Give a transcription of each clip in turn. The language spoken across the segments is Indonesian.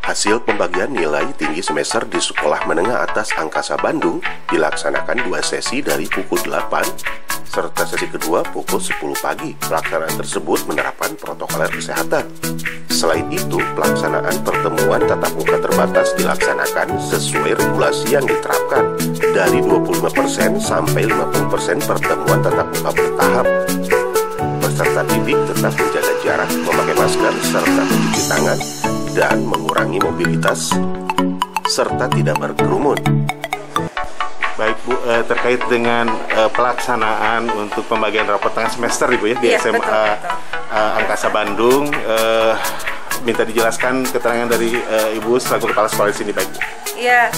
Hasil pembagian nilai tinggi semester di Sekolah Menengah Atas Angkasa Bandung dilaksanakan 2 sesi dari pukul 8 serta sesi kedua pukul 10 pagi. Pelaksanaan tersebut menerapkan protokol kesehatan. Selain itu, pelaksanaan pertemuan tatap muka terbatas dilaksanakan sesuai regulasi yang diterapkan dari 25% sampai 50% pertemuan tatap muka bertahap. Peserta didik tetap menjaga jarak, memakai masker, serta mencuci tangan, dan mengurangi mobilitas, serta tidak berkerumun. Baik Bu, terkait dengan pelaksanaan untuk pembagian rapor tengah semester Ibu ya di SMA betul. Angkasa Bandung, minta dijelaskan keterangan dari Ibu selaku Kepala Sekolah di sini, baik Bu. Ya,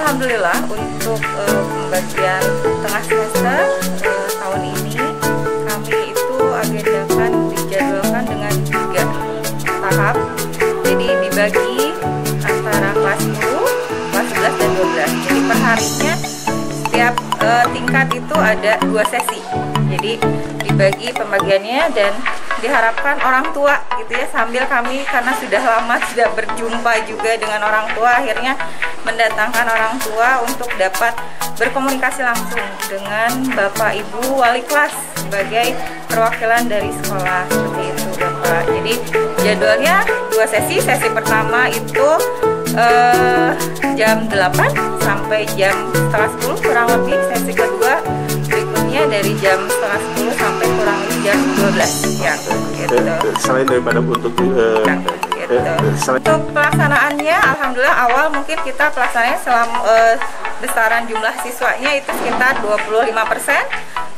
alhamdulillah untuk pembagian tengah semester tahun ini kami itu agendakan dijadwalkan dengan 3 tahap. Jadi dibagi antara kelas 10, kelas 11 dan 12. Jadi perharinya setiap tingkat itu ada 2 sesi. Jadi dibagi pembagiannya dan diharapkan orang tua gitu ya, sambil kami karena sudah lama tidak berjumpa juga dengan orang tua, akhirnya mendatangkan orang tua untuk dapat berkomunikasi langsung dengan Bapak Ibu wali kelas sebagai perwakilan dari sekolah, seperti itu Bapak. Jadi jadwalnya 2 sesi. Sesi pertama itu jam 8 sampai jam setengah 10 kurang lebih. Sesi kedua berikutnya dari jam setengah 10 sampai kurang lebih jam 12 siang gitu. Selain daripada untuk untuk pelaksanaannya, alhamdulillah awal mungkin kita pelaksanaannya selama besaran jumlah siswanya itu sekitar 25%.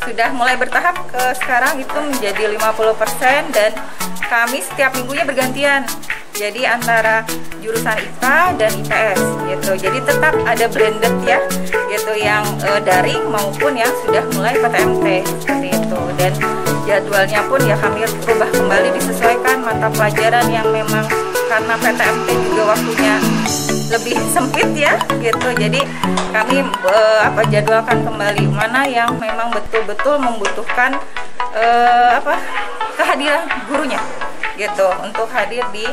Sudah mulai bertahap ke sekarang itu menjadi 50% dan kami setiap minggunya bergantian. Jadi antara jurusan IPA dan IPS gitu. Jadi tetap ada blended ya, gitu, yang daring maupun yang sudah mulai PTMT seperti itu. Dan jadwalnya pun ya kami rubah kembali, disesuaikan mata pelajaran yang memang karena PTMT juga waktunya lebih sempit ya gitu. Jadi kami jadwalkan kembali mana yang memang betul-betul membutuhkan kehadiran gurunya gitu untuk hadir di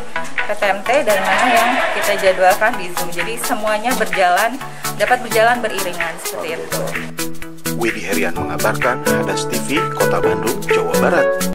PTMT dan mana yang kita jadwalkan di Zoom. Jadi semuanya dapat berjalan beriringan seperti itu. Widi Herian mengabarkan, Hadas TV, Kota Bandung, Jawa Barat.